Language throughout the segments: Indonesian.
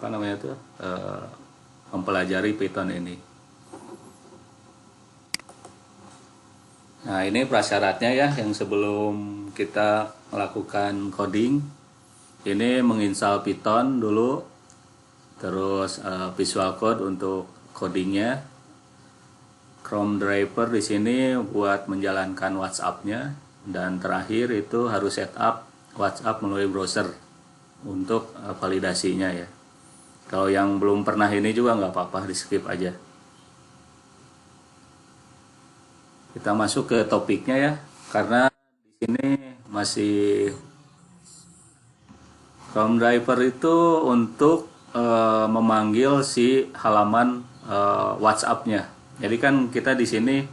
namanya tuh mempelajari Python ini. Nah, ini prasyaratnya ya, yang sebelum kita melakukan coding. Ini menginstal Python dulu, terus Visual Code untuk codingnya, Chrome driver di sini buat menjalankan WhatsApp-nya, dan terakhir itu harus setup WhatsApp melalui browser untuk validasinya ya. Kalau yang belum pernah ini juga nggak apa-apa, di skip aja. Kita masuk ke topiknya ya, karena di sini masih Chrome driver itu untuk memanggil si halaman WhatsApp-nya. Jadi kan kita di sini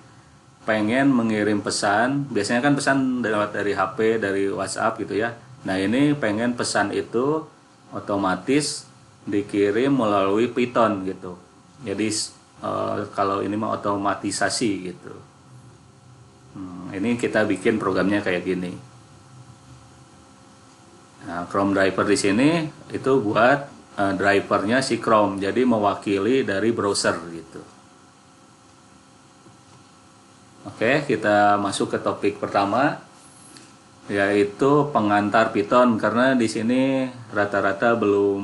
pengen mengirim pesan, biasanya kan pesan lewat dari HP, dari WhatsApp gitu ya. Nah, ini pengen pesan itu otomatis dikirim melalui Python gitu. Jadi kalau ini mah otomatisasi gitu. Ini kita bikin programnya kayak gini. Nah, Chrome driver di sini itu buat drivernya si Chrome, jadi mewakili dari browser gitu. Oke, kita masuk ke topik pertama, yaitu pengantar Python, karena di sini rata-rata belum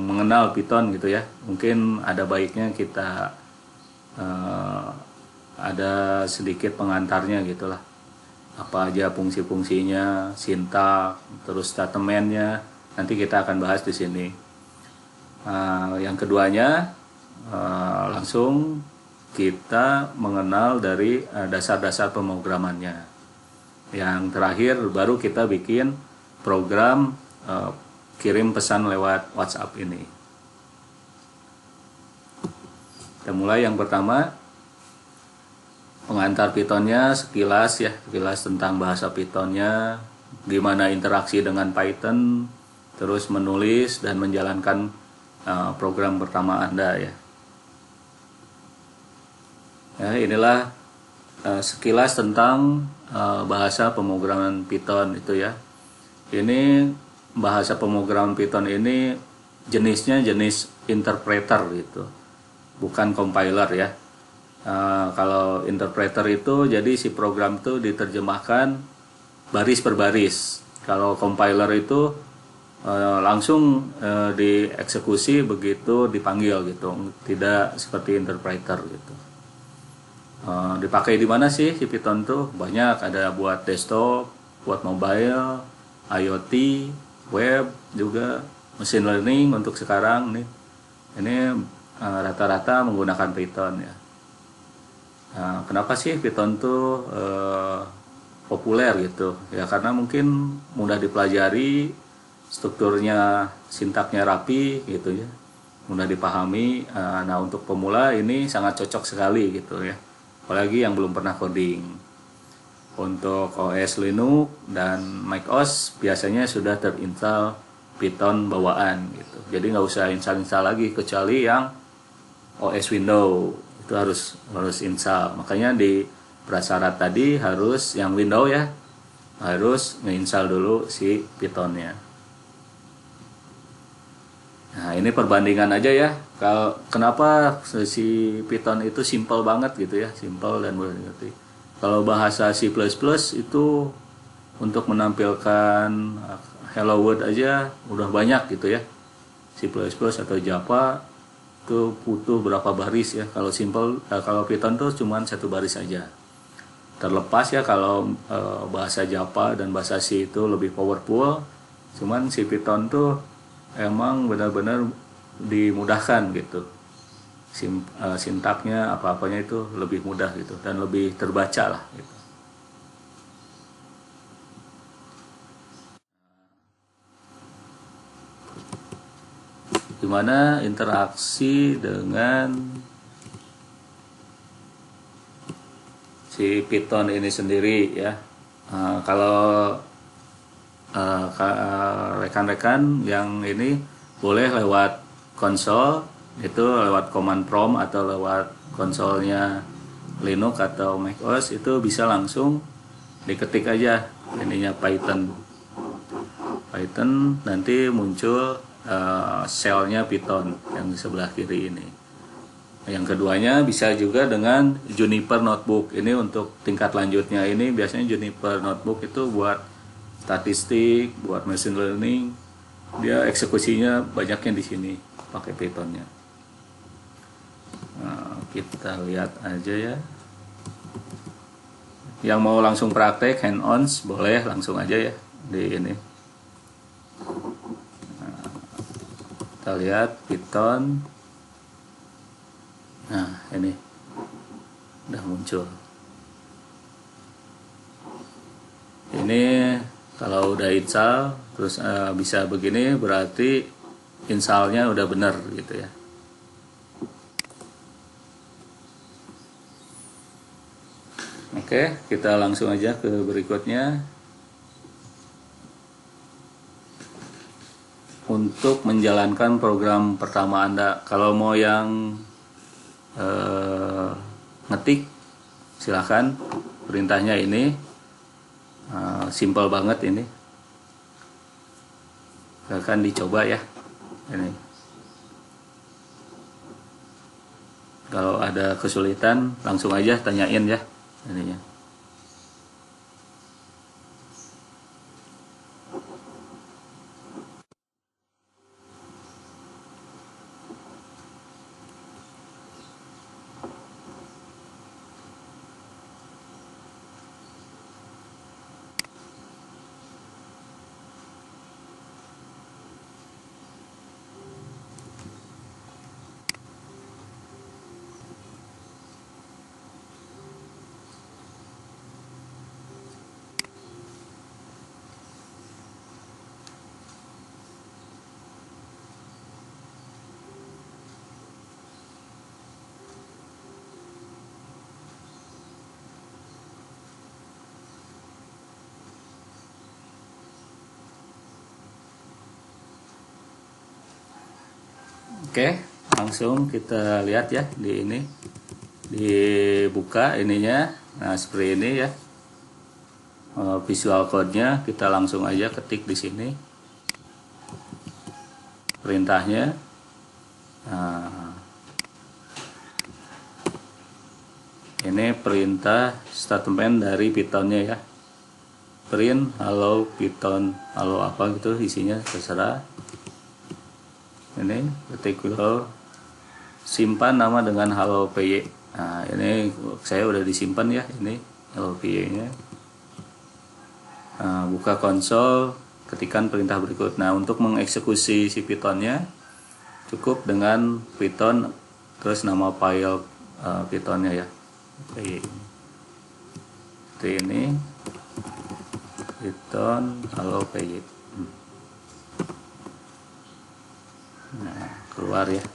mengenal Python gitu ya. Mungkin ada baiknya kita ada sedikit pengantarnya gitulah. Apa aja fungsi-fungsinya, sintaks, terus statementnya, nanti kita akan bahas di sini. Yang keduanya langsung kita mengenal dari dasar-dasar pemrogramannya. Yang terakhir baru kita bikin program kirim pesan lewat WhatsApp ini. Kita mulai yang pertama. Pengantar Pythonnya sekilas ya, sekilas tentang bahasa Pythonnya, gimana interaksi dengan Python, terus menulis dan menjalankan program pertama Anda ya. Ya, inilah sekilas tentang bahasa pemrograman Python itu ya. Ini bahasa pemrograman Python ini jenisnya jenis interpreter gitu, bukan compiler ya. Kalau interpreter itu jadi si program itu diterjemahkan baris per baris. Kalau compiler itu langsung dieksekusi begitu dipanggil gitu, tidak seperti interpreter gitu. Dipakai di mana sih si Python tuh? Banyak, ada buat desktop, buat mobile, IoT, web juga, machine learning untuk sekarang nih. Ini rata-rata menggunakan Python ya. Kenapa sih Python tuh populer gitu ya? Karena mungkin mudah dipelajari, strukturnya, sintaknya rapi gitu ya, mudah dipahami. Nah, untuk pemula ini sangat cocok sekali gitu ya, apalagi yang belum pernah coding. Untuk OS Linux dan macOS biasanya sudah terinstall Python bawaan gitu, jadi nggak usah install lagi, kecuali yang OS Windows itu harus install. Makanya di prasyarat tadi harus yang Windows ya, harus nge-install dulu si Pythonnya. Nah, ini perbandingan aja ya. Kenapa si Python itu simple banget gitu ya, simple dan mudah dimengerti. Kalau bahasa C++ itu untuk menampilkan hello world aja udah banyak gitu ya. C++ atau Java itu butuh berapa baris ya. Kalau kalau Python tuh cuma satu baris saja. Terlepas ya kalau bahasa Java dan bahasa C itu lebih powerful, cuman si Python tuh emang benar-benar dimudahkan gitu. Sintaknya apa-apanya itu lebih mudah gitu dan lebih terbaca lah gitu. Gimana interaksi dengan si Python ini sendiri ya. Kalau rekan-rekan yang ini boleh lewat konsol, itu lewat command prompt atau lewat konsolnya Linux atau macOS, itu bisa langsung diketik aja ininya Python, nanti muncul shell-nya Python yang di sebelah kiri ini. Yang keduanya bisa juga dengan Juniper Notebook. Ini untuk tingkat lanjutnya, ini biasanya Juniper Notebook itu buat statistik, buat machine learning. Dia eksekusinya banyaknya di sini pakai Pythonnya. Nah, kita lihat aja ya. Yang mau langsung praktek hand-ons boleh langsung aja ya di ini. Nah, kita lihat Python. Nah, ini udah muncul. Ini kalau udah install terus bisa begini, berarti installnya udah bener gitu ya. Oke, kita langsung aja ke berikutnya. Untuk menjalankan program pertama Anda, kalau mau yang ngetik silahkan, perintahnya ini simple banget ini, silahkan dicoba ya ini. Kalau ada kesulitan langsung aja tanyain ya ininya. Oke, langsung kita lihat ya di ini, dibuka ininya. Nah, seperti ini ya. Visual code-nya kita langsung aja ketik di sini perintahnya. Nah, ini perintah statement dari Python-nya ya. Print hello Python, hello apa gitu isinya terserah. Ini ketik dulu, simpan nama dengan hello py. Nah, ini saya udah disimpan ya, ini hello py-nya. Nah, buka konsol, ketikkan perintah berikut. Nah, untuk mengeksekusi si Python-nya cukup dengan Python terus nama file Python-nya ya. Seperti ini, Python hello py. Nah, keluar ya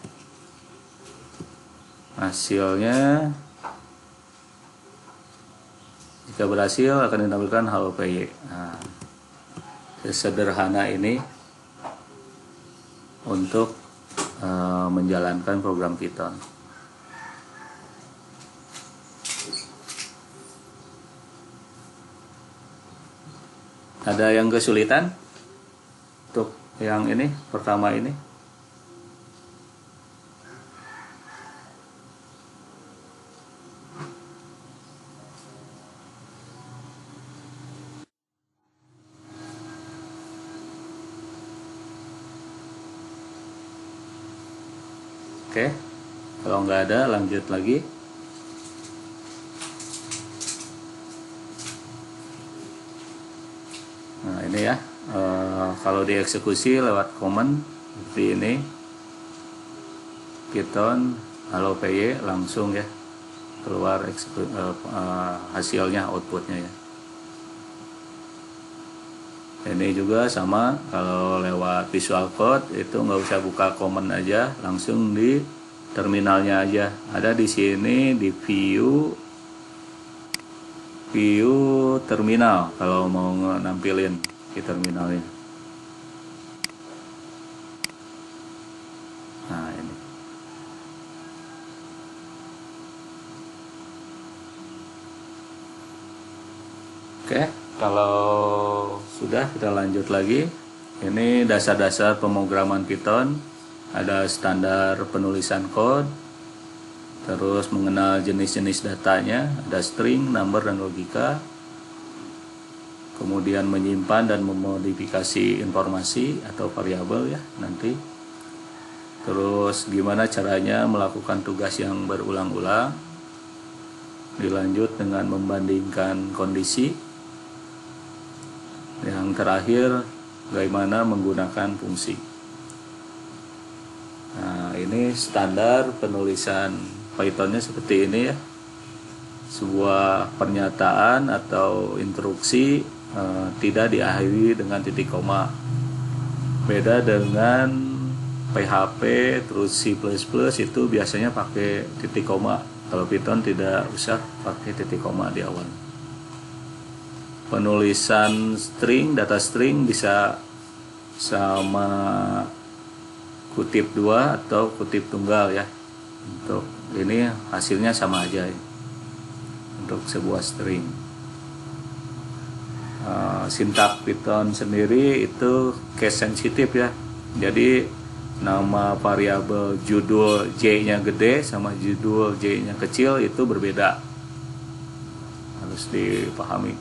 hasilnya. Jika berhasil akan ditampilkan hello py. Nah, sesederhana ini untuk menjalankan program Python. Ada yang kesulitan untuk yang ini pertama ini? Oke, kalau nggak ada lanjut lagi. Nah, ini ya, kalau dieksekusi lewat command seperti ini, Python hello py langsung ya keluar hasilnya, outputnya ya. Ini juga sama, kalau lewat Visual Code itu nggak usah buka command aja, langsung di terminalnya aja. Ada di sini di view terminal kalau mau nampilin di terminalnya. Nah, ini. Oke, kalau sudah kita lanjut lagi. Ini dasar-dasar pemrograman Python, ada standar penulisan kode, terus mengenal jenis-jenis datanya, ada string, number, dan logika, kemudian menyimpan dan memodifikasi informasi atau variabel ya nanti, terus gimana caranya melakukan tugas yang berulang-ulang, dilanjut dengan membandingkan kondisi, yang terakhir bagaimana menggunakan fungsi. Nah, ini standar penulisan Pythonnya seperti ini ya. Sebuah pernyataan atau instruksi tidak diakhiri dengan titik koma. Beda dengan PHP terus C++ itu biasanya pakai titik koma. Kalau Python tidak usah pakai titik koma di awal. Penulisan string, data string bisa sama kutip 2 atau kutip tunggal ya. Untuk ini hasilnya sama aja ya, untuk sebuah string. Sintak Python sendiri itu case sensitif ya. Jadi nama variabel judul J-nya gede sama judul J-nya kecil itu berbeda. Harus dipahami.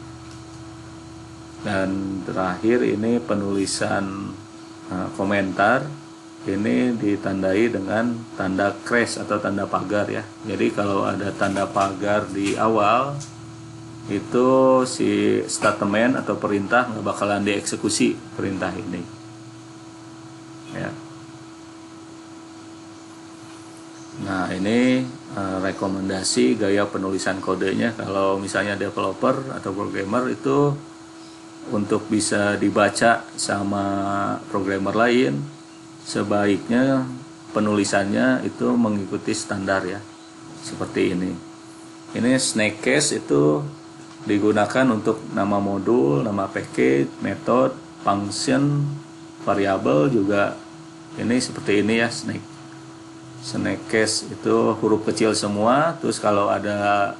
Dan terakhir ini penulisan komentar, ini ditandai dengan tanda crash atau tanda pagar ya. Jadi kalau ada tanda pagar di awal, itu si statement atau perintah nggak bakalan dieksekusi perintah ini ya. Nah, ini rekomendasi gaya penulisan kodenya. Kalau misalnya developer atau programmer itu untuk bisa dibaca sama programmer lain, sebaiknya penulisannya itu mengikuti standar ya, seperti ini. Ini snake case itu digunakan untuk nama modul, nama package, method, function, variabel juga. Ini seperti ini ya, snake case itu huruf kecil semua. Terus kalau ada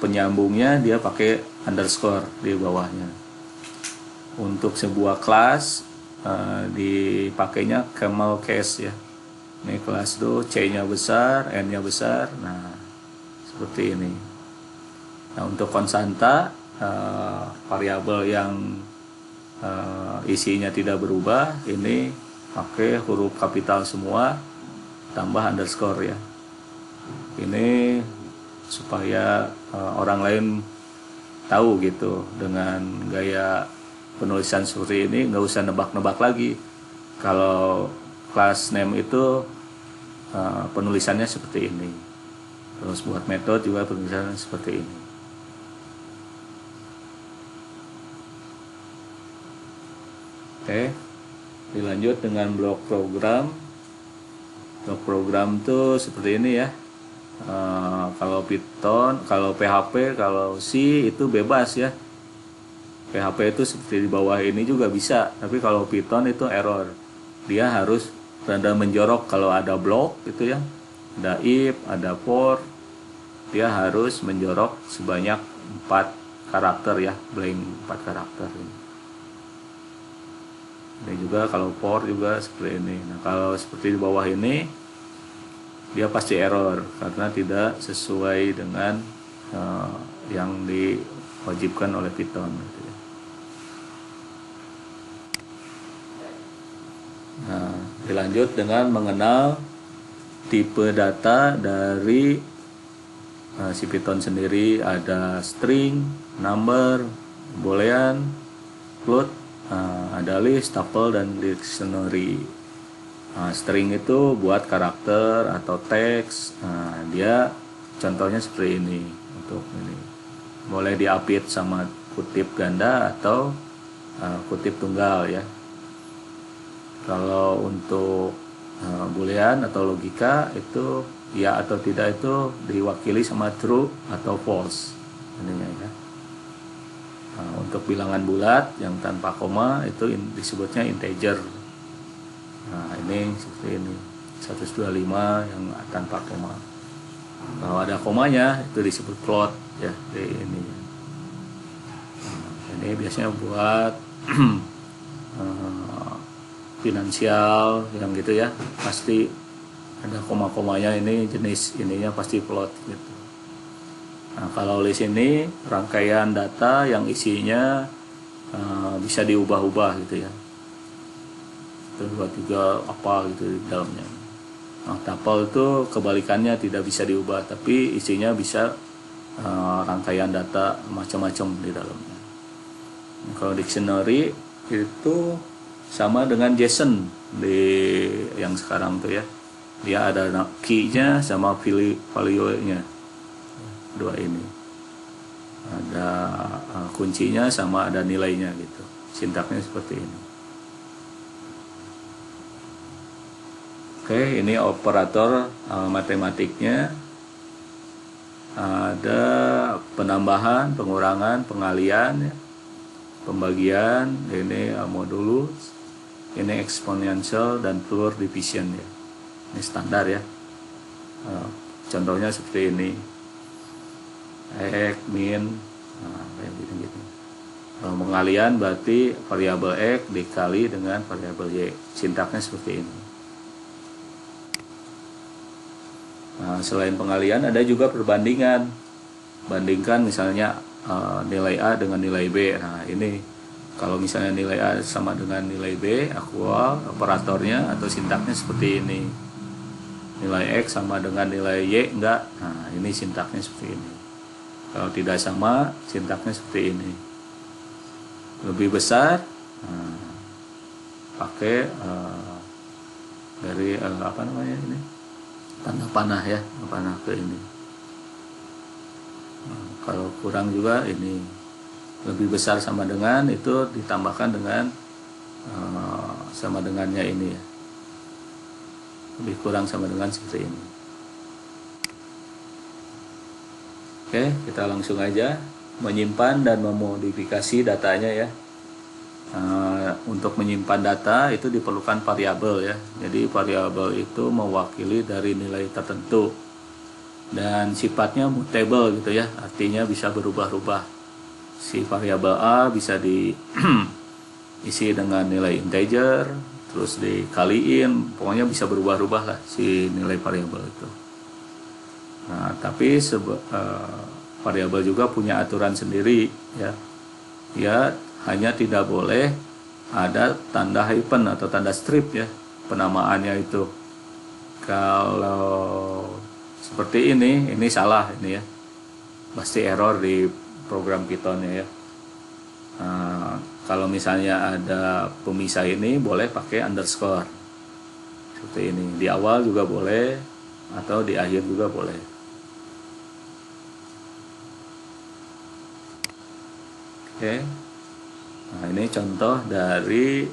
penyambungnya dia pakai underscore di bawahnya. Untuk sebuah kelas dipakainya camel case ya. Ini kelas itu C-nya besar, N-nya besar. Nah, seperti ini. Nah, untuk konstanta variabel yang isinya tidak berubah, ini pakai huruf kapital semua tambah underscore ya. Ini supaya orang lain tahu gitu. Dengan gaya penulisan seperti ini nggak usah nebak-nebak lagi. Kalau class name itu penulisannya seperti ini. Terus buat metode juga penulisannya seperti ini. Oke, dilanjut dengan blok program. Blok program tuh seperti ini ya. Kalau Python, kalau PHP, kalau C itu bebas ya. PHP itu seperti di bawah ini juga bisa, tapi kalau Python itu error. Dia harus rada menjorok kalau ada blok gitu ya. Ada if, ada for. Dia harus menjorok sebanyak 4 karakter ya, blank 4 karakter. Ini juga kalau for juga seperti ini. Nah, kalau seperti di bawah ini dia pasti error karena tidak sesuai dengan yang diwajibkan oleh Python gitu ya. Nah, dilanjut dengan mengenal tipe data dari si Python sendiri. Ada string, number, boolean, float, ada list, tuple, dan dictionary. String itu buat karakter atau teks. Dia contohnya seperti ini. Untuk ini boleh diapit sama kutip ganda atau kutip tunggal ya. Kalau untuk boolean atau logika itu ya atau tidak itu diwakili sama true atau false ininya ya. Untuk bilangan bulat yang tanpa koma itu disebutnya integer. Nah, ini seperti ini 125 yang tanpa koma. Kalau ada komanya itu disebut float ya, di ini. Nah, ini biasanya buat finansial yang gitu ya, pasti ada koma-komanya, ini jenis ininya pasti float gitu. Nah, kalau list ini rangkaian data yang isinya bisa diubah-ubah gitu ya, tiba-tiba apa gitu di dalamnya. Nah, tuple itu kebalikannya, tidak bisa diubah, tapi isinya bisa rangkaian data macam-macam di dalamnya. Nah, kalau dictionary itu sama dengan JSON di yang sekarang tuh ya, dia ada key-nya sama value-nya, dua ini ada kuncinya sama ada nilainya gitu. Sintaksnya seperti ini. Oke, ini operator matematiknya. Ada penambahan, pengurangan, pengalian ya, pembagian, ini modulus, ini exponential dan Floor division ya. Ini standar ya. Contohnya seperti ini, X, min, kayak gitu. Kalau pengalian berarti variabel X dikali dengan variabel Y. Sintaksnya seperti ini. Nah, selain pengalian ada juga perbandingan. Bandingkan misalnya nilai A dengan nilai B. Nah, ini kalau misalnya nilai A sama dengan nilai B, aktual operatornya atau sintaksnya seperti ini. Nilai X sama dengan nilai Y enggak. Nah, ini sintaksnya seperti ini. Kalau tidak sama, sintaksnya seperti ini. Lebih besar, pakai dari apa namanya ini, tanda panah ya, panah ke ini. Kalau kurang juga ini, lebih besar sama dengan itu ditambahkan dengan sama dengannya ini ya. Lebih kurang sama dengan seperti ini. Oke, kita langsung aja menyimpan dan memodifikasi datanya ya. Untuk menyimpan data itu diperlukan variabel ya. Jadi variabel itu mewakili dari nilai tertentu dan sifatnya mutable gitu ya. Artinya bisa berubah-ubah. Si variabel A bisa diisi dengan nilai integer, terus dikaliin, pokoknya bisa berubah-ubah lah si nilai variabel itu. Nah, tapi variabel juga punya aturan sendiri ya. Ya, hanya tidak boleh ada tanda hyphen atau tanda strip ya penamaannya itu. Kalau seperti ini salah ini ya. Pasti error di program Python-nya ya. Kalau misalnya ada pemisah ini boleh pakai underscore. Seperti ini. Di awal juga boleh atau di akhir juga boleh. Oke. Nah, ini contoh dari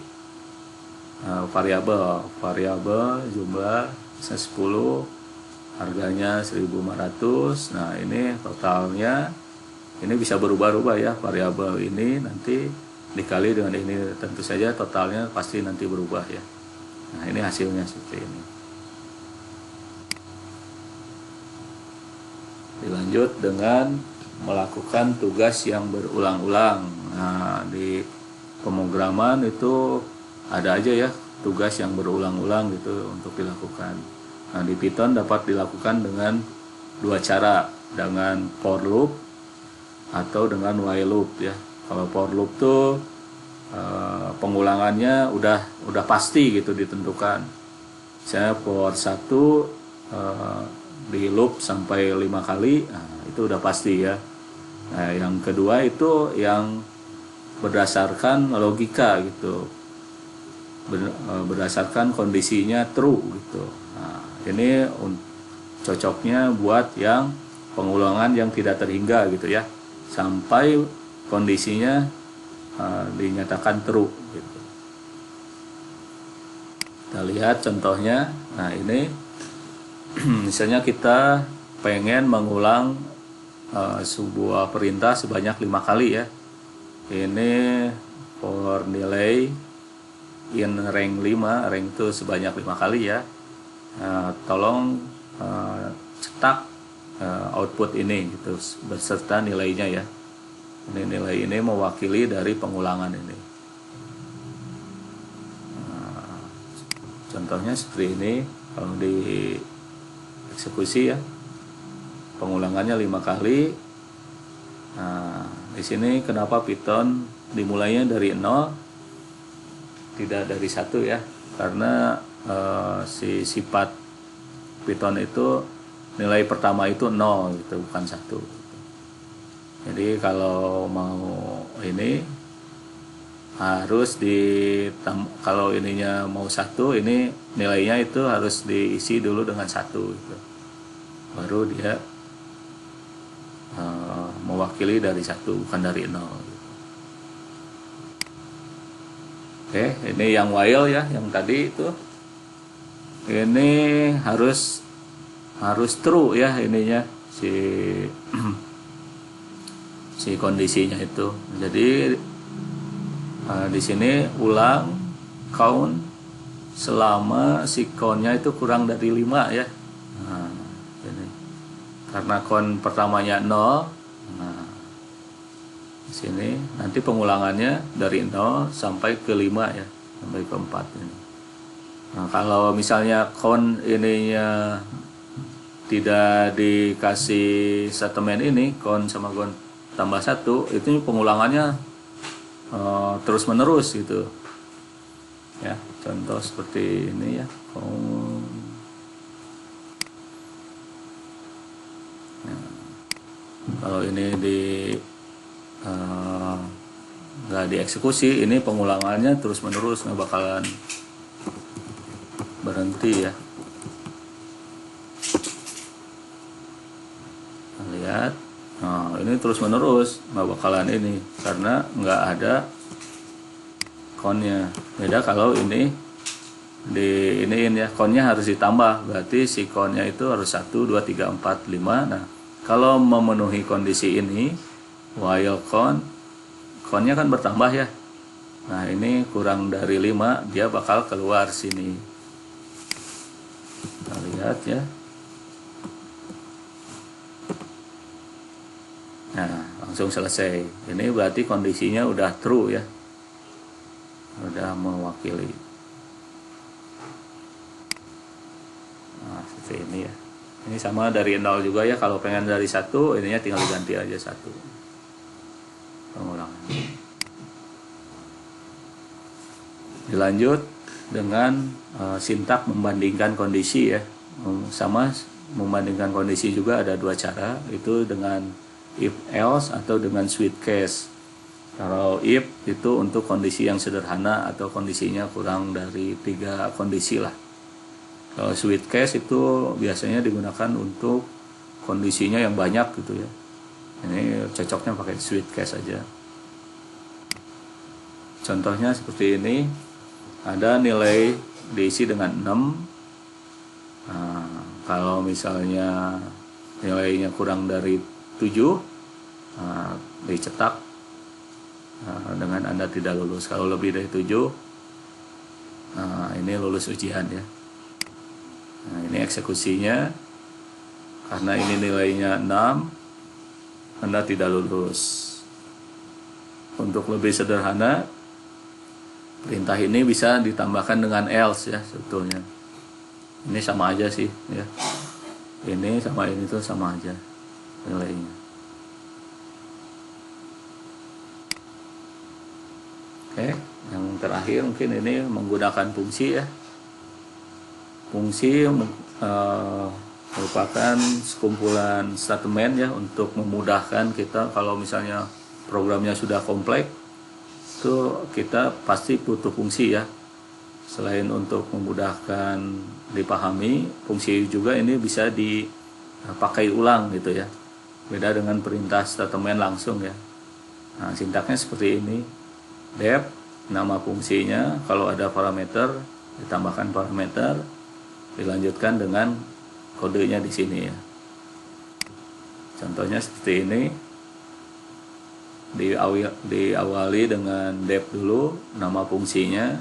variabel jumlah 10, harganya 1.500. Nah, ini totalnya ini bisa berubah-ubah ya, variabel ini nanti dikali dengan ini, tentu saja totalnya pasti nanti berubah ya. Nah, ini hasilnya seperti ini. Dilanjut dengan melakukan tugas yang berulang-ulang. Nah, di pemrograman itu ada aja ya tugas yang berulang-ulang gitu untuk dilakukan. Nah, di Python dapat dilakukan dengan dua cara, dengan for loop atau dengan while loop ya. Kalau for loop tuh pengulangannya udah pasti gitu ditentukan. Saya for 1 di loop sampai 5 kali, nah, itu udah pasti ya. Nah, yang kedua itu yang berdasarkan logika gitu, berdasarkan kondisinya true gitu. Nah, ini cocoknya buat yang pengulangan yang tidak terhingga gitu ya, sampai kondisinya dinyatakan true gitu. Kita lihat contohnya. Nah, ini misalnya kita pengen mengulang sebuah perintah sebanyak 5 kali ya. Ini for nilai in rank 5, rank itu sebanyak 5 kali ya. Tolong cetak output ini gitu beserta nilainya ya. Ini nilai ini mewakili dari pengulangan ini. Contohnya seperti ini, kalau di eksekusi ya, pengulangannya 5 kali. Nah, di sini kenapa Python dimulainya dari 0, tidak dari 1 ya? Karena si sifat Python itu nilai pertama itu 0 gitu, bukan 1. Jadi kalau mau ini harus kalau ininya mau 1, ini nilainya itu harus diisi dulu dengan 1 gitu. Baru dia mewakili dari 1, bukan dari 0 gitu. Oke, ini yang while ya, yang tadi itu ini harus true ya ininya si kondisinya itu. Jadi di sini ulang count selama si countnya itu kurang dari 5 ya. Nah, ini karena count pertamanya 0. Nah, di sini nanti pengulangannya dari 0 sampai ke 5 ya, sampai ke 4 ini. Nah, kalau misalnya count ininya tidak dikasih statement ini, count sama count tambah 1, itu pengulangannya terus menerus gitu ya. Contoh seperti ini ya, kalau ini nggak dieksekusi, ini pengulangannya terus menerus, nggak bakalan berhenti ya. Lihat, nah ini terus menerus, nggak bakalan ini karena nggak ada countnya. Beda kalau ini iniin ya, countnya harus ditambah, berarti si countnya itu harus 1, 2, 3, 4, 5. Nah, kalau memenuhi kondisi ini, while countnya kan bertambah ya. Nah, ini kurang dari 5, dia bakal keluar sini. Kita lihat ya. Nah, langsung selesai. Ini berarti kondisinya udah true ya, udah mewakili. Nah, seperti ini ya. Ini sama dari 0 juga ya. Kalau pengen dari 1, ininya tinggal diganti aja 1. Pengulangan. Dilanjut dengan sintak membandingkan kondisi ya. Sama membandingkan kondisi juga ada 2 cara, itu dengan if else atau dengan switch case. Kalau if itu untuk kondisi yang sederhana atau kondisinya kurang dari 3 kondisi lah. Kalau switch case itu biasanya digunakan untuk kondisinya yang banyak gitu ya. Ini cocoknya pakai switch case aja. Contohnya seperti ini, ada nilai diisi dengan 6. Nah, kalau misalnya nilainya kurang dari 7, dicetak dengan Anda tidak lulus. Kalau lebih dari 7, ini lulus ujian ya. Nah, ini eksekusinya, karena ini nilainya 6, Anda tidak lulus. Untuk lebih sederhana, perintah ini bisa ditambahkan dengan else ya sebetulnya. Ini sama aja sih ya. Ini sama ini tuh sama aja nilainya. Oke, yang terakhir mungkin ini menggunakan fungsi ya. Fungsi merupakan sekumpulan statement ya, untuk memudahkan kita kalau misalnya programnya sudah kompleks, itu kita pasti butuh fungsi ya. Selain untuk memudahkan dipahami, fungsi juga ini bisa dipakai ulang gitu ya. Beda dengan perintah statement langsung ya. Nah, sintaknya seperti ini. Def, nama fungsinya, kalau ada parameter ditambahkan parameter, dilanjutkan dengan kodenya di sini ya. Contohnya seperti ini. Diawali dengan def dulu, nama fungsinya.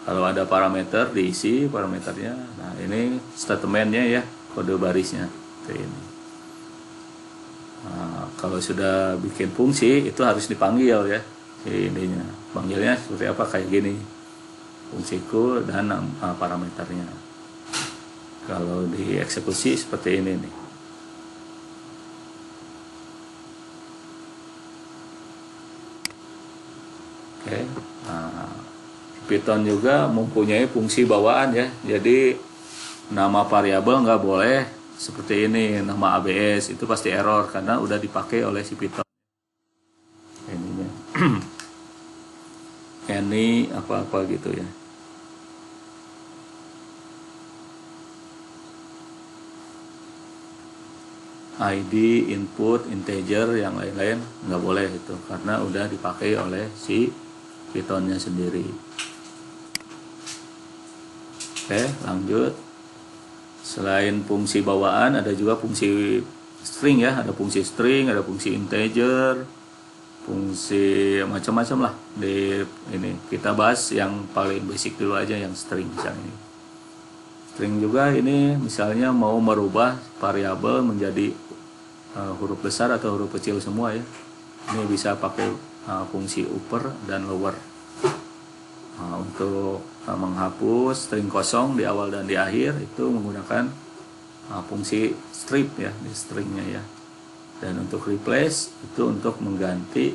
Kalau ada parameter diisi parameternya. Nah, ini statementnya ya, kode barisnya seperti ini. Nah, kalau sudah bikin fungsi itu harus dipanggil ya, ininya. Panggilnya seperti apa, kayak gini. fungsiku dan parameternya. Kalau dieksekusi seperti ini nih. Oke, nah, Python juga mempunyai fungsi bawaan ya. Jadi nama variabel nggak boleh seperti ini, nama ABS itu pasti error karena udah dipakai oleh si Python. Ininya, ini apa-apa gitu ya. ID, input, integer, yang lain-lain nggak boleh itu karena udah dipakai oleh si Pythonnya sendiri. Oke, lanjut. Selain fungsi bawaan ada juga fungsi string ya, ada fungsi string, ada fungsi integer, fungsi macam-macam lah. Di ini kita bahas yang paling basic dulu aja, yang string misalnya ini. String juga ini misalnya mau merubah variabel menjadi huruf besar atau huruf kecil semua ya. Ini bisa pakai fungsi upper dan lower. Untuk menghapus string kosong di awal dan di akhir itu menggunakan fungsi strip ya, di stringnya ya. Dan untuk replace itu untuk mengganti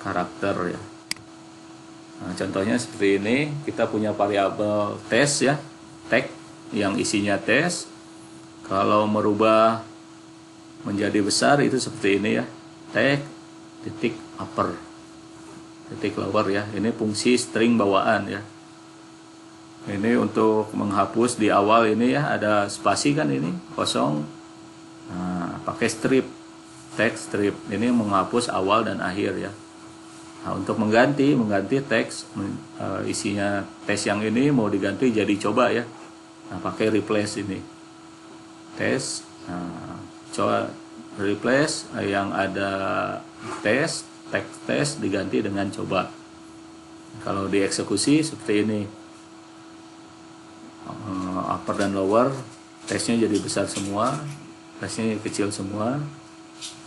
karakter ya. Nah, contohnya seperti ini, kita punya variabel test ya, tag yang isinya test. Kalau merubah menjadi besar itu seperti ini ya, tag titik upper titik lower ya. Ini fungsi string bawaan ya. Ini untuk menghapus di awal ini ya, ada spasi kan ini kosong. Nah, pakai strip, tag strip ini menghapus awal dan akhir ya. Nah, untuk mengganti teks isinya tes yang ini mau diganti jadi coba ya. Nah, pakai replace ini tes. Nah, coba replace yang ada tes, teks tes diganti dengan coba. Kalau dieksekusi seperti ini, upper dan lower, tesnya jadi besar semua, tesnya kecil semua.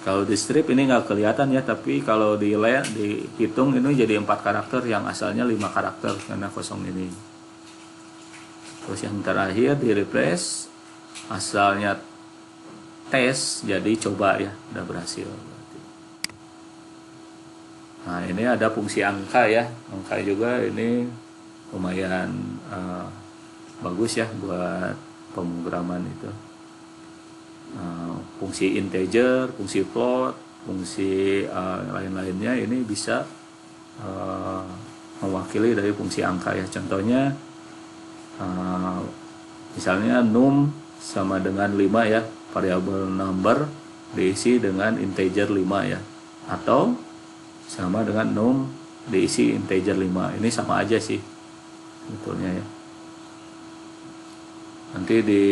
Kalau di strip ini nggak kelihatan ya, tapi kalau dihitung ini jadi 4 karakter yang asalnya 5 karakter karena kosong ini. Terus yang terakhir di replace, asalnya tes jadi coba ya, udah berhasil. Nah, ini ada fungsi angka ya, angka juga ini lumayan bagus ya buat pemrograman itu. Fungsi integer, fungsi float, fungsi lain-lainnya ini bisa mewakili dari fungsi angka ya. Contohnya misalnya num sama dengan 5 ya, variabel number diisi dengan integer 5 ya, atau sama dengan num diisi integer 5. Ini sama aja sih sebetulnya ya. Nanti di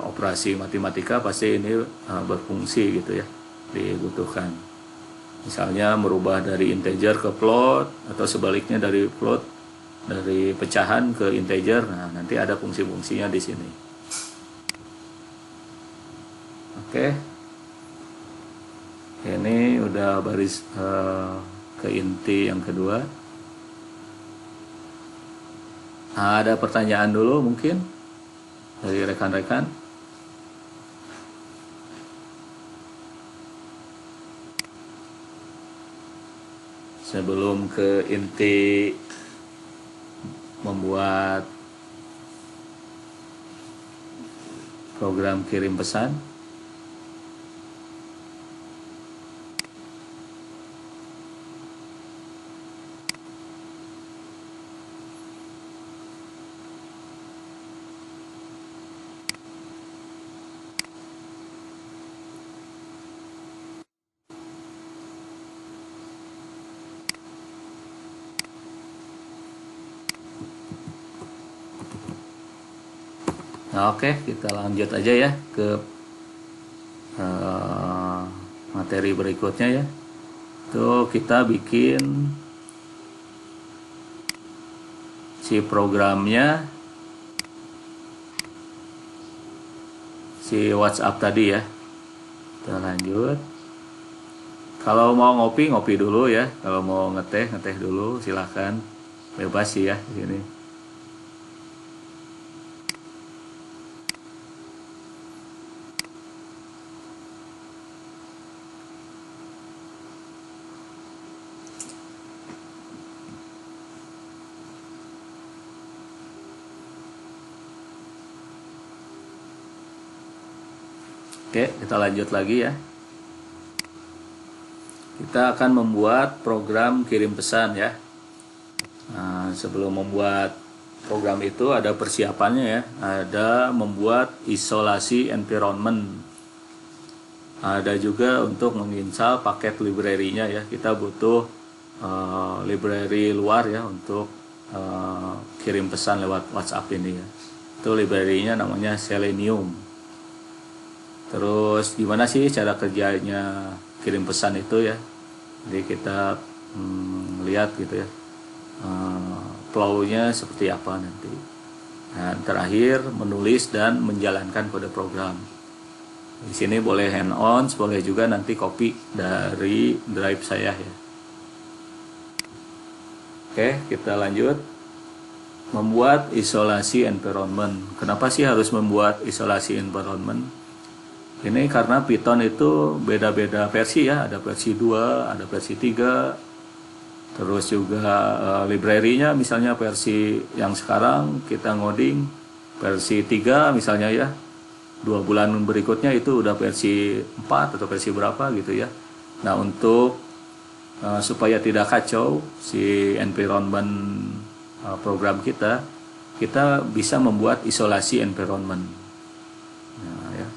operasi matematika pasti ini berfungsi gitu ya, dibutuhkan. Misalnya merubah dari integer ke float atau sebaliknya dari float, dari pecahan ke integer. Nah, nanti ada fungsi-fungsinya di sini. Oke. Ini udah baris ke inti yang kedua. Nah, ada pertanyaan dulu mungkin dari rekan-rekan. Sebelum ke inti membuat program kirim pesan. Nah, oke, kita lanjut aja ya ke materi berikutnya ya. Itu kita bikin si programnya, si WhatsApp tadi ya. Kita lanjut. Kalau mau ngopi dulu ya. Kalau mau ngeteh dulu, silahkan, bebas sih ya ini. Oke, kita lanjut lagi ya. Kita akan membuat program kirim pesan ya. Nah, sebelum membuat program itu ada persiapannya ya. Ada membuat isolasi environment. Ada juga untuk menginstal paket library-nya ya. Kita butuh library luar ya untuk kirim pesan lewat WhatsApp ini ya. Itu library-nya namanya Selenium. Terus gimana sih cara kerjanya kirim pesan itu ya? Jadi kita lihat gitu ya, flow-nya seperti apa nanti. Nah, terakhir menulis dan menjalankan kode program. Di sini boleh hand-on, boleh juga nanti copy dari drive saya ya. Oke, kita lanjut. Membuat isolasi environment. Kenapa sih harus membuat isolasi environment? Ini karena Python itu beda-beda versi ya, ada versi 2, ada versi 3. Terus juga library-nya misalnya versi yang sekarang kita ngoding versi 3 misalnya ya. 2 bulan berikutnya itu udah versi 4 atau versi berapa gitu ya. Nah, untuk supaya tidak kacau si environment program kita bisa membuat isolasi environment. Nah, ya.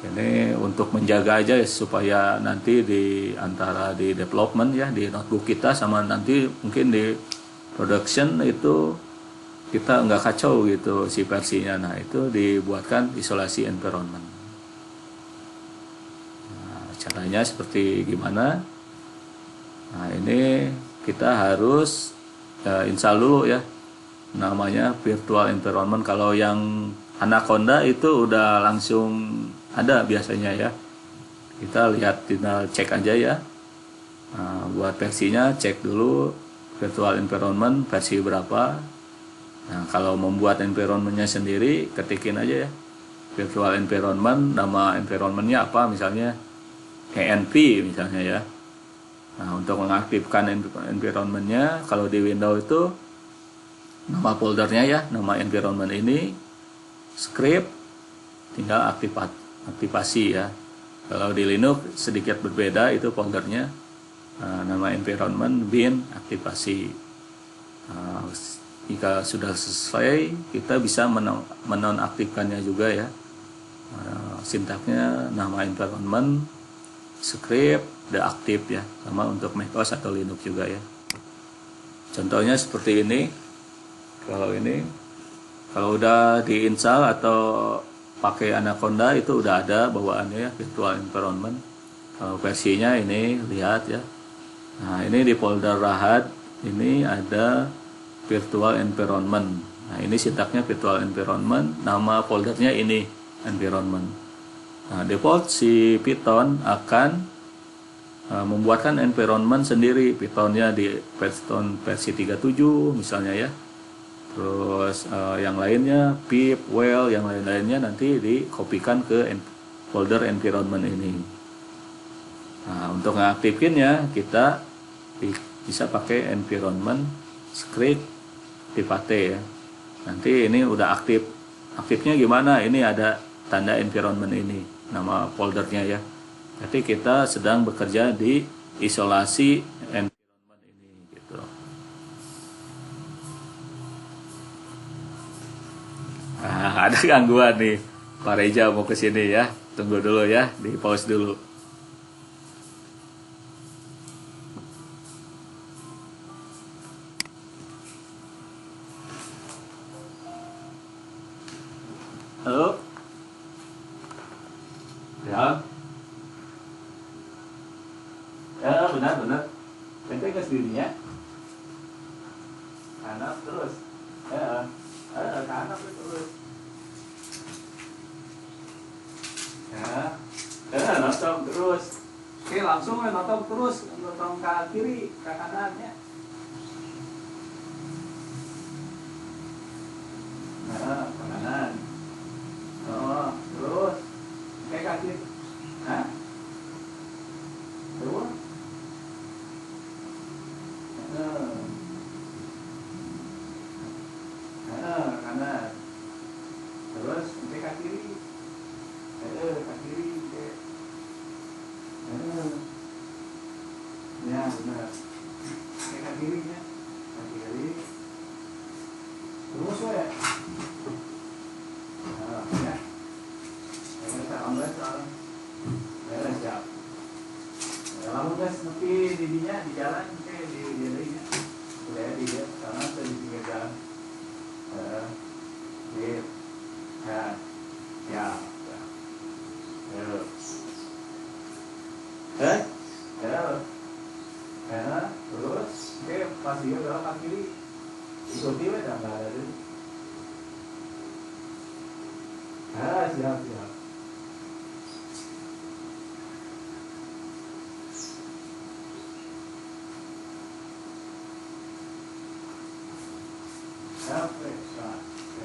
Ini untuk menjaga aja ya, supaya nanti di antara di development ya di notebook kita sama nanti mungkin di production itu kita nggak kacau gitu si versinya. Nah, itu dibuatkan isolasi environment. Nah, caranya seperti gimana? Nah, ini kita harus install dulu ya, namanya virtual environment. Kalau yang Anaconda itu udah langsung ada biasanya ya. Kita lihat, tinggal cek aja ya. Nah, buat versinya cek dulu virtual environment versi berapa. Nah, kalau membuat environmentnya sendiri ketikin aja ya, virtual environment, nama environmentnya apa misalnya ENV misalnya ya. Nah, untuk mengaktifkan environmentnya kalau di Windows itu nama foldernya ya, nama environment ini script, tinggal aktivasi ya. Kalau di Linux sedikit berbeda itu foldernya, nama environment bin aktivasi. Jika sudah selesai kita bisa menonaktifkannya juga ya. Sintaknya nama environment script deaktif ya, sama untuk macOS atau Linux juga ya. Contohnya seperti ini. Kalau udah diinstal atau pakai Anaconda itu udah ada bawaannya ya, virtual environment. Kalau versinya ini lihat ya. Nah, ini di folder rahat ini ada virtual environment. Nah, ini sintaknya virtual environment, nama foldernya ini environment. Nah, default si Python akan membuatkan environment sendiri. Pythonnya di Python versi 37 misalnya ya. Terus yang lainnya pip, well, yang lain-lainnya nanti dikopikan ke folder environment ini. Nah, untuk ngaktifkinnya kita bisa pakai environment script pipate ya. Nanti ini udah aktif. Aktifnya gimana? Ini ada tanda environment ini, nama foldernya ya. Jadi kita sedang bekerja di isolasi environment ini gitu. Nah, ada gangguan nih. Pak Reja mau ke sini ya. Tunggu dulu ya, di pause dulu. Halo? Ya? Ya, benar. Ente ke sendirinya? Kanan terus. Ya. Kanan terus. Ya, nonton terus. Oke, langsung nonton terus, nonton ke kiri, ke kanannya. Nah, ke kanan. Oh, terus. Oke, kaki. Hah? Terus. Kanan. Terus, oke, ke kiri. Ke kiri. Terus we. Nah, ya. Ini kita ambil soalnya. Ya, siap. Ya, lalu guys, nepi didinya di jalan, kayak di dirinya. Udah ya, di dia, karena saya di pinggir jalan. Di, ya, ya, ya. Ya, ya, terus, oke, pas dia belok ke kiri, ikuti we, nggak ada dulu. Ah, siap, siap. Siap, weh. Nah, siap.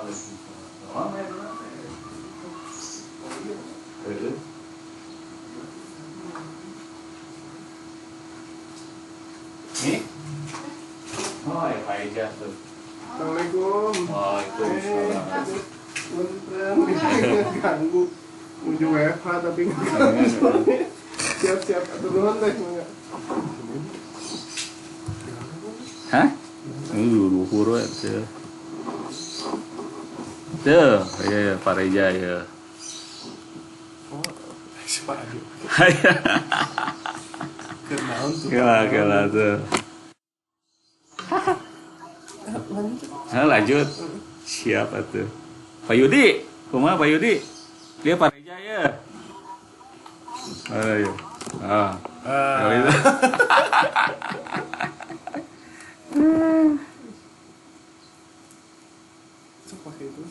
Nih. Oh, ya Pak Ija tuh. Assalamualaikum. Waalaikumsalam. Ganggu. Menuju WFH tapi siap-siap aturan teh mangga. Hah? Luhur we teh. Tuh, ya Pak Reja ya. Oh, si Pak Adi. Hahaha. Kenaon tuh. Gila tuh. Lanjut. Siap atuh. Pak Yudi, kumaha Pak Yudi? Dia Pak Reja ya. Ayo. Kalau itu. Cok pakai itu.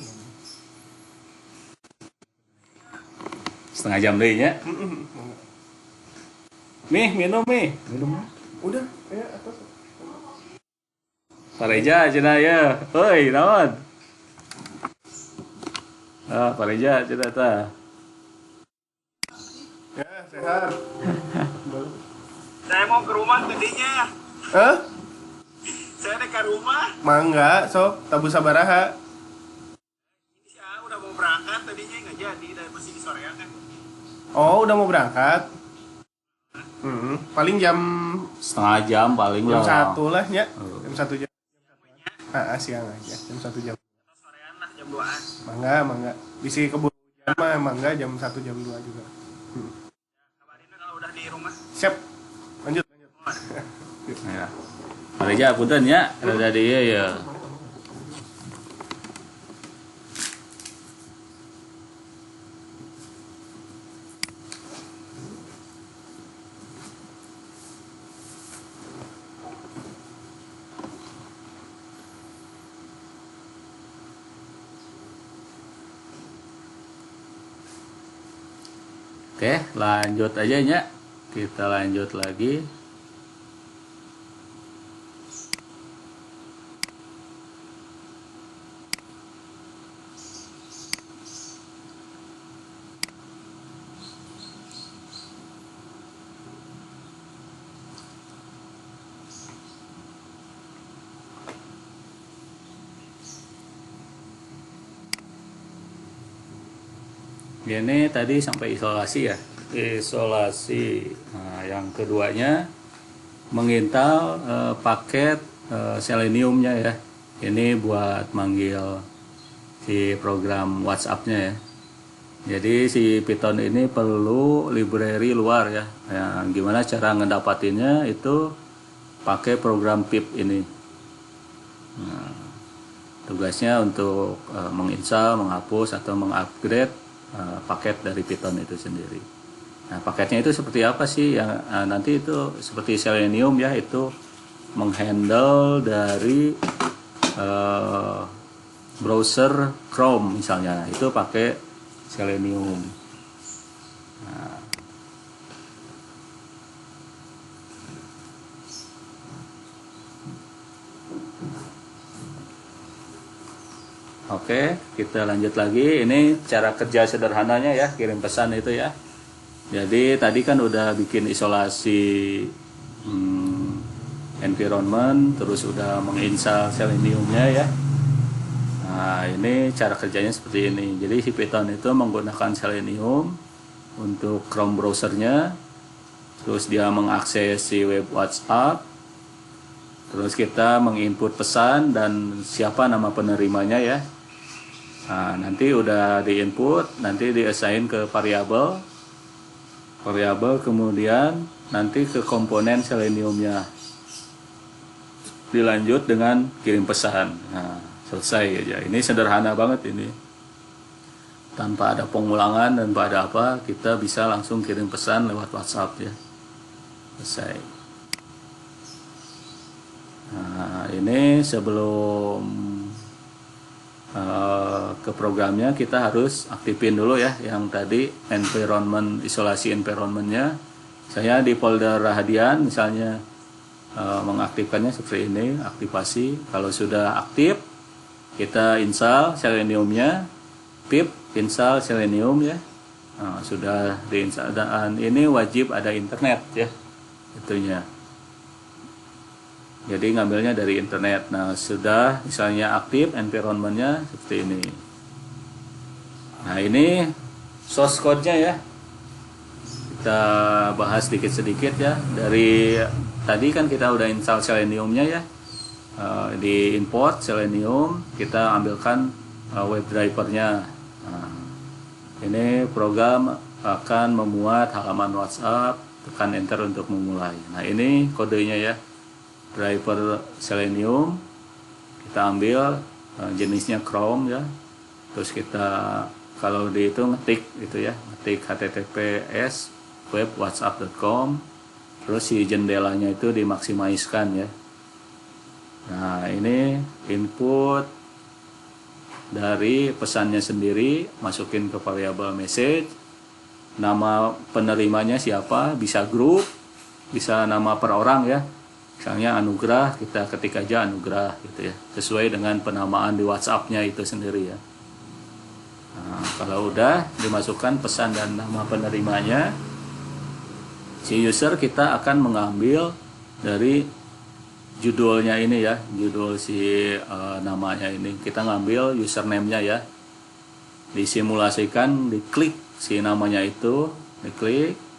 Setengah jam deh nya. Minum. Udah, ya atas. Pak Reja cenah ya. Euy, naon? Pak Reja cenah tah. Ya, sehat. Saya mau ke rumah tadinya. Hah? Saya ada ke rumah. Mangga, sok tabu sabaraha. Ini sih udah mau berangkat tadinya nggak jadi. Dan masih di sorean kan. Oh, udah mau berangkat. Paling jam Setengah jam paling jam lah. 1 lah ya. Jam 1 jam. Siang aja. Jam 1 jam. Atau sorean lah jam 2-an. Mangga. Bisa keburu jam mah mangga jam 1 jam 2 juga. Kabarin kalau udah di rumah. Siap. Lanjut. Ya. Pak Reja punten nya, rada dieu ya. Oke, lanjut aja nya. Kita lanjut lagi. Ini tadi sampai isolasi ya. Isolasi. Nah, yang keduanya mengintal paket seleniumnya ya. Ini buat manggil si program WhatsApp-nya ya. Jadi si Python ini perlu library luar ya. Gimana cara ngedapatinnya itu pakai program pip ini. Nah, tugasnya untuk menginstal, menghapus atau mengupgrade paket dari Python itu sendiri. Nah, paketnya itu seperti apa sih? Yang nanti itu seperti Selenium ya, itu menghandle dari browser Chrome misalnya, itu pakai Selenium. Nah, oke, kita lanjut lagi. Ini cara kerja sederhananya ya, kirim pesan itu ya. Jadi tadi kan udah bikin isolasi environment, terus udah menginstal Seleniumnya ya. Nah, ini cara kerjanya seperti ini. Jadi si Python itu menggunakan Selenium untuk Chrome browsernya. Terus dia mengakses si web WhatsApp. Terus kita menginput pesan dan siapa nama penerimanya ya. Nah, nanti udah diinput, nanti diassign ke variabel, kemudian nanti ke komponen Seleniumnya. Dilanjut dengan kirim pesan. Nah, selesai aja. Ini sederhana banget ini. Tanpa ada pengulangan dan pada apa, kita bisa langsung kirim pesan lewat WhatsApp ya. Selesai. Nah, ini sebelum ke programnya kita harus aktifin dulu ya yang tadi environment, isolasi environmentnya. Saya di folder Rahadian misalnya mengaktifkannya seperti ini, aktivasi. Kalau sudah aktif kita install Seleniumnya, pip install Selenium ya. Nah, sudah diinstal, dan ini wajib ada internet ya itunya. Jadi ngambilnya dari internet. Nah, sudah misalnya aktif environment-nya seperti ini. Nah, ini source code-nya ya. Kita bahas sedikit-sedikit ya. Dari tadi kan kita udah install Selenium-nya ya. Di import Selenium, kita ambilkan web driver-nya. Nah, ini program akan memuat halaman WhatsApp, tekan enter untuk memulai. Nah, ini kodenya ya. Driver Selenium, kita ambil jenisnya Chrome ya. Terus kita kalau di itu ngetik gitu ya, ngetik https web whatsapp.com, terus si jendelanya itu dimaksimalkan ya. Nah, ini input dari pesannya sendiri, masukin ke variabel message, nama penerimanya siapa, bisa grup, bisa nama per orang ya. Misalnya Anugrah, kita ketik aja Anugrah gitu ya, sesuai dengan penamaan di WhatsApp-nya itu sendiri ya. Nah, kalau udah dimasukkan pesan dan nama penerimanya, si user kita akan mengambil dari judulnya ini ya, judul si namanya ini, kita ngambil username-nya ya, disimulasikan, diklik si namanya itu, diklik.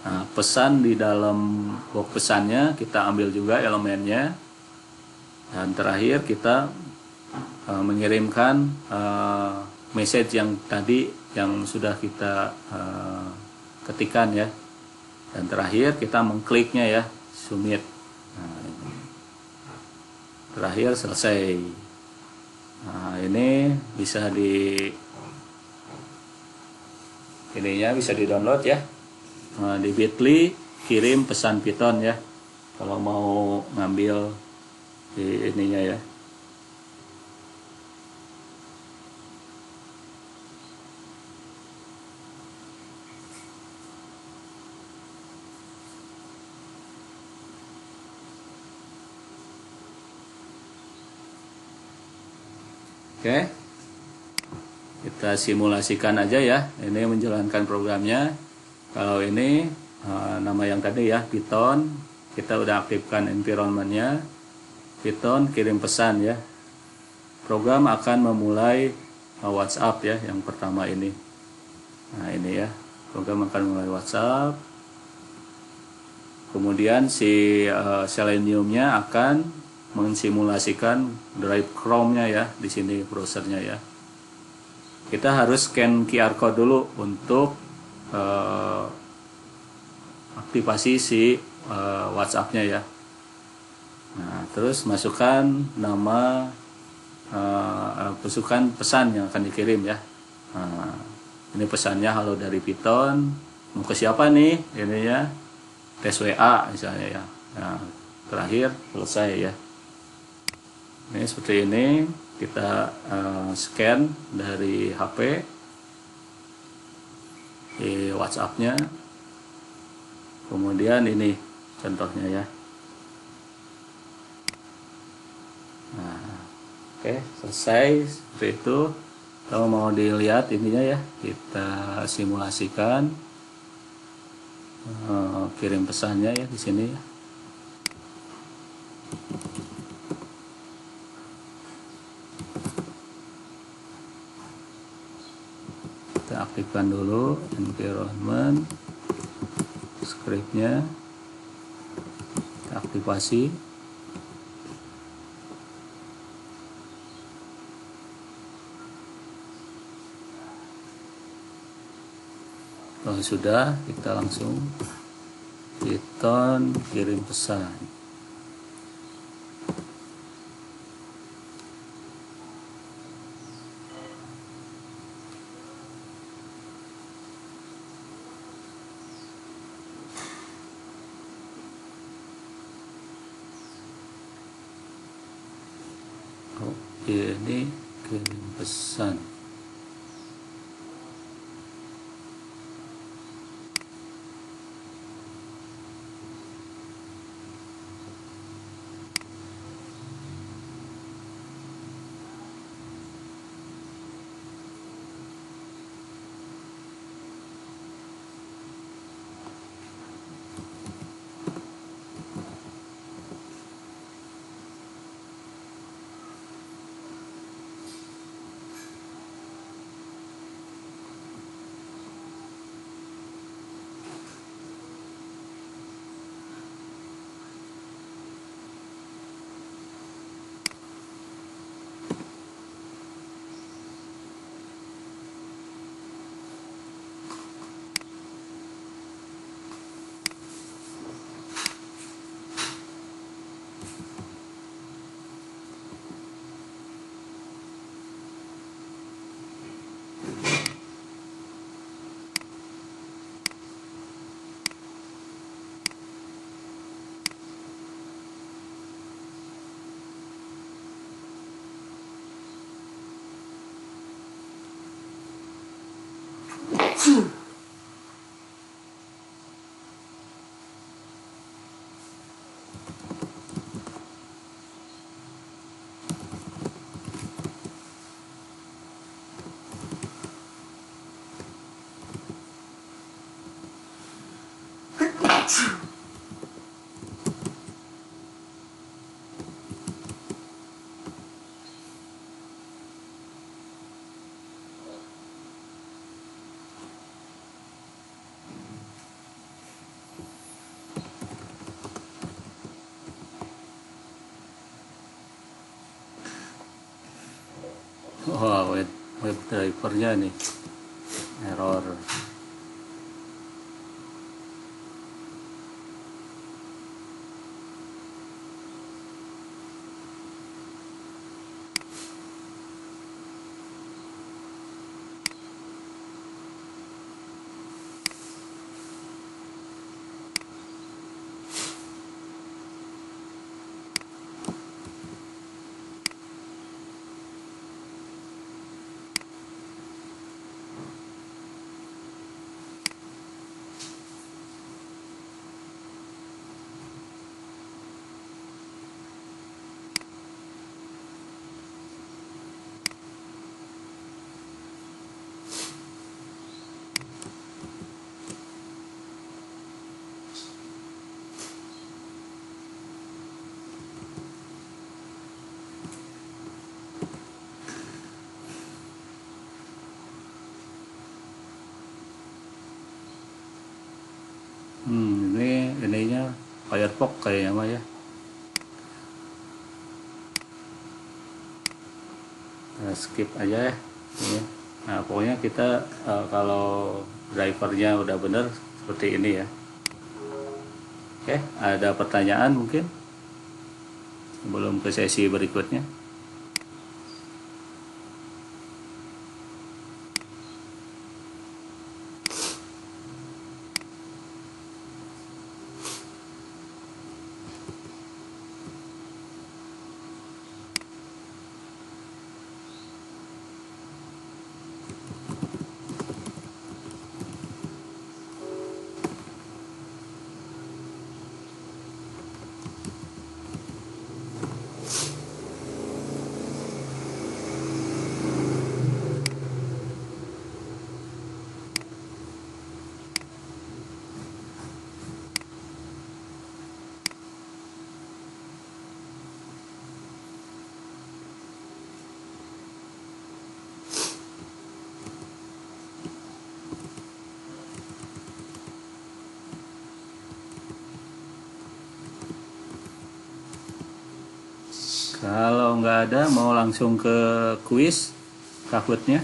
Nah, pesan di dalam box pesannya kita ambil juga elemennya, dan terakhir kita mengirimkan message yang tadi yang sudah kita ketikkan ya, dan terakhir kita mengkliknya ya, submit. Nah, terakhir selesai. Nah, ini bisa ininya bisa di download ya. Nah, di Bitly kirim pesan Python ya, kalau mau ngambil di ininya ya. Oke, kita simulasikan aja ya. Ini menjalankan programnya. Kalau ini nama yang tadi ya, Python, kita udah aktifkan environment-nya. Python kirim pesan ya. Program akan memulai WhatsApp ya, yang pertama ini. Nah, ini ya, program akan memulai WhatsApp. Kemudian si Selenium-nya akan mensimulasikan drive Chrome-nya ya, di sini browsernya ya. Kita harus scan QR code dulu untuk aktivasi si WhatsApp-nya ya. Nah, terus masukkan nama, masukkan pesan yang akan dikirim ya. Nah, ini pesannya halo dari Python, mau ke siapa nih? Ini ya, tes WA misalnya ya. Nah, terakhir selesai ya. Ini seperti ini, kita scan dari HP di WhatsApp-nya. Kemudian ini contohnya ya. Nah, oke, selesai seperti itu. Kalau mau dilihat ininya ya, kita simulasikan kirim pesannya ya di sini ya. Kita aktifkan dulu environment, scriptnya kita aktifasi. Kalau sudah, kita langsung Python kirim pesan. Ini kirim pesan. Wah, web drivernya nih error. Ini ininya Firefox kayaknya mah ya. Nah, skip aja ya. Ini. Nah, pokoknya kita kalau drivernya udah bener seperti ini ya. Oke, ada pertanyaan mungkin sebelum ke sesi berikutnya? Kalau nggak ada, mau langsung ke kuis Kahoot-nya.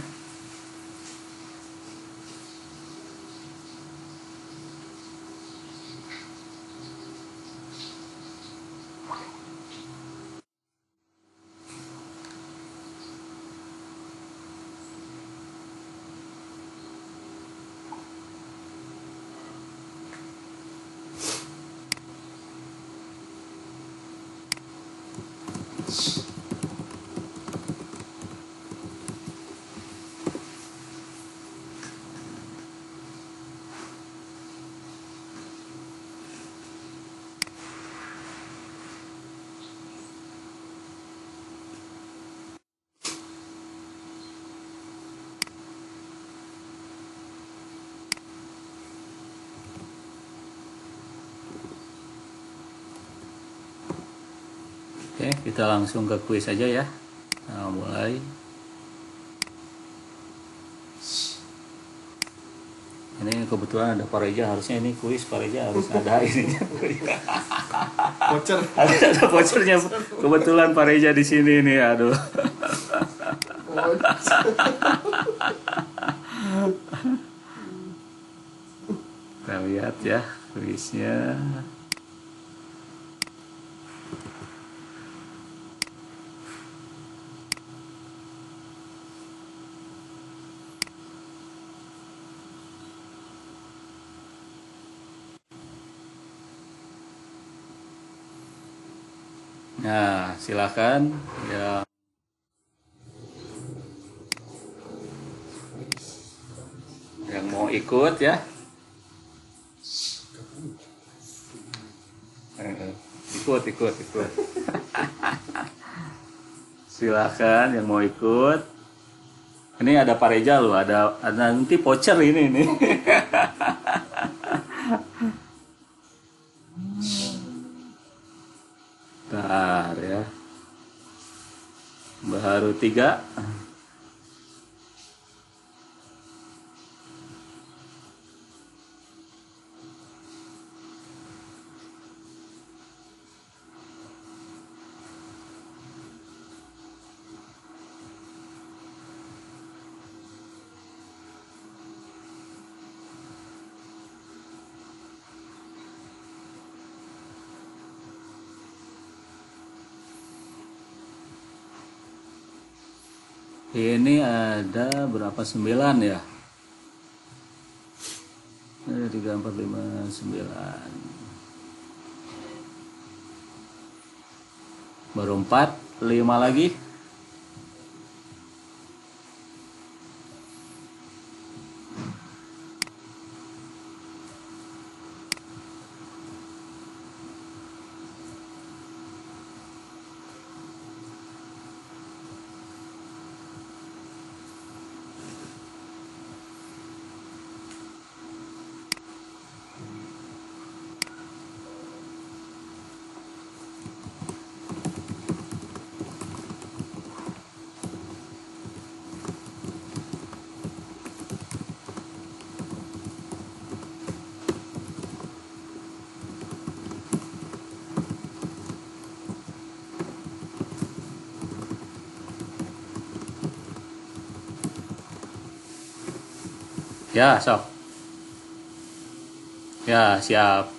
Oke, kita langsung ke kuis aja ya. Nah, mulai. Ini kebetulan ada Pak Reja, harusnya ini kuis Pak Reja harus ada ini. Voucher. Ada vouchernya. Kebetulan Pak Reja di sini nih, aduh. Kita lihat ya kuisnya. Nah, silakan ya. Yang mau ikut ya. Ikut. Silakan yang mau ikut. Ini ada Pak Reja loh, ada nanti voucher ini nih. Bentar ya. Baru 3. Ini ada berapa, 9 ya? 3, 4, 5, 9. Baru 4, 5 lagi. Ya, sok. Ya, siap.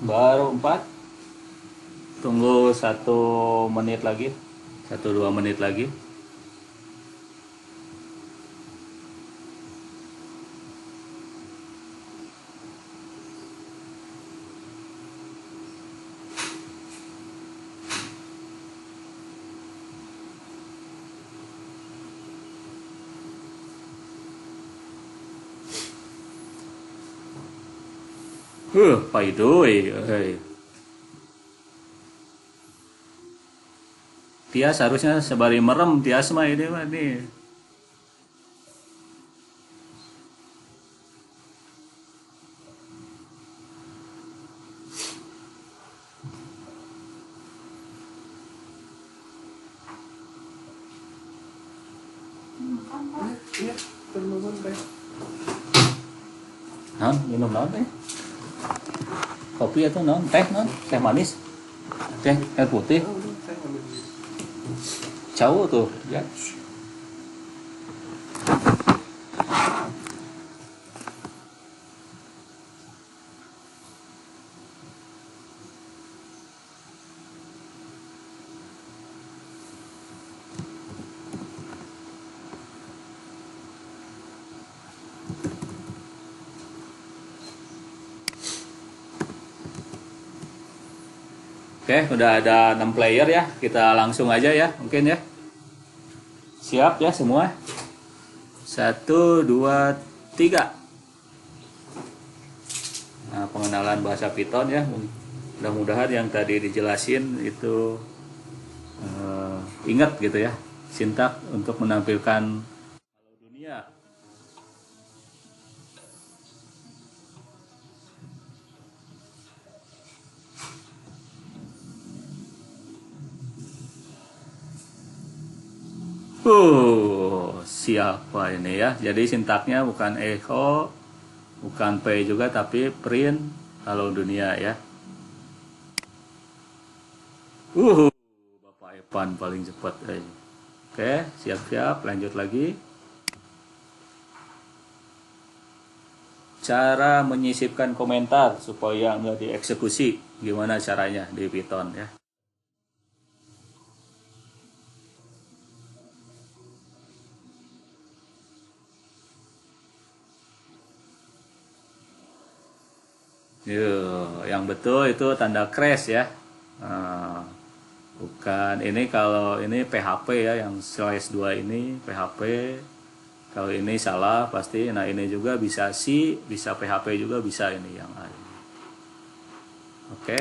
Baru 4. Tunggu 1 menit lagi. 1-2 menit lagi. Phải rồi. Tias harusnya sebari merem Tias mah ini mah nih. Iya, termohon teh. Non, minum non teh. Kopi atau non, teh manis. Teh air putih. Oh, udah, saya ambil dulu. Jauh tuh, ya. Oke, udah ada 6 player ya. Kita langsung aja ya, mungkin ya. Siap ya semua? 1, 2, 3. Nah, pengenalan bahasa Python ya. Mudah-mudahan yang tadi dijelasin itu ingat gitu ya. Sintak untuk menampilkan dunia. Siapa ini ya? Jadi sintaknya bukan echo, bukan P juga, tapi print halo dunia ya. Bapak Evan paling cepat. Oke, siap-siap, lanjut lagi. Cara menyisipkan komentar supaya nggak dieksekusi, gimana caranya di Python ya? Yang betul itu tanda crash ya. Bukan Bukan, ini kalau ini PHP ya, yang slash 2 ini PHP. Kalau ini salah pasti. Nah ini juga bisa C, bisa PHP juga bisa ini yang A. Oke.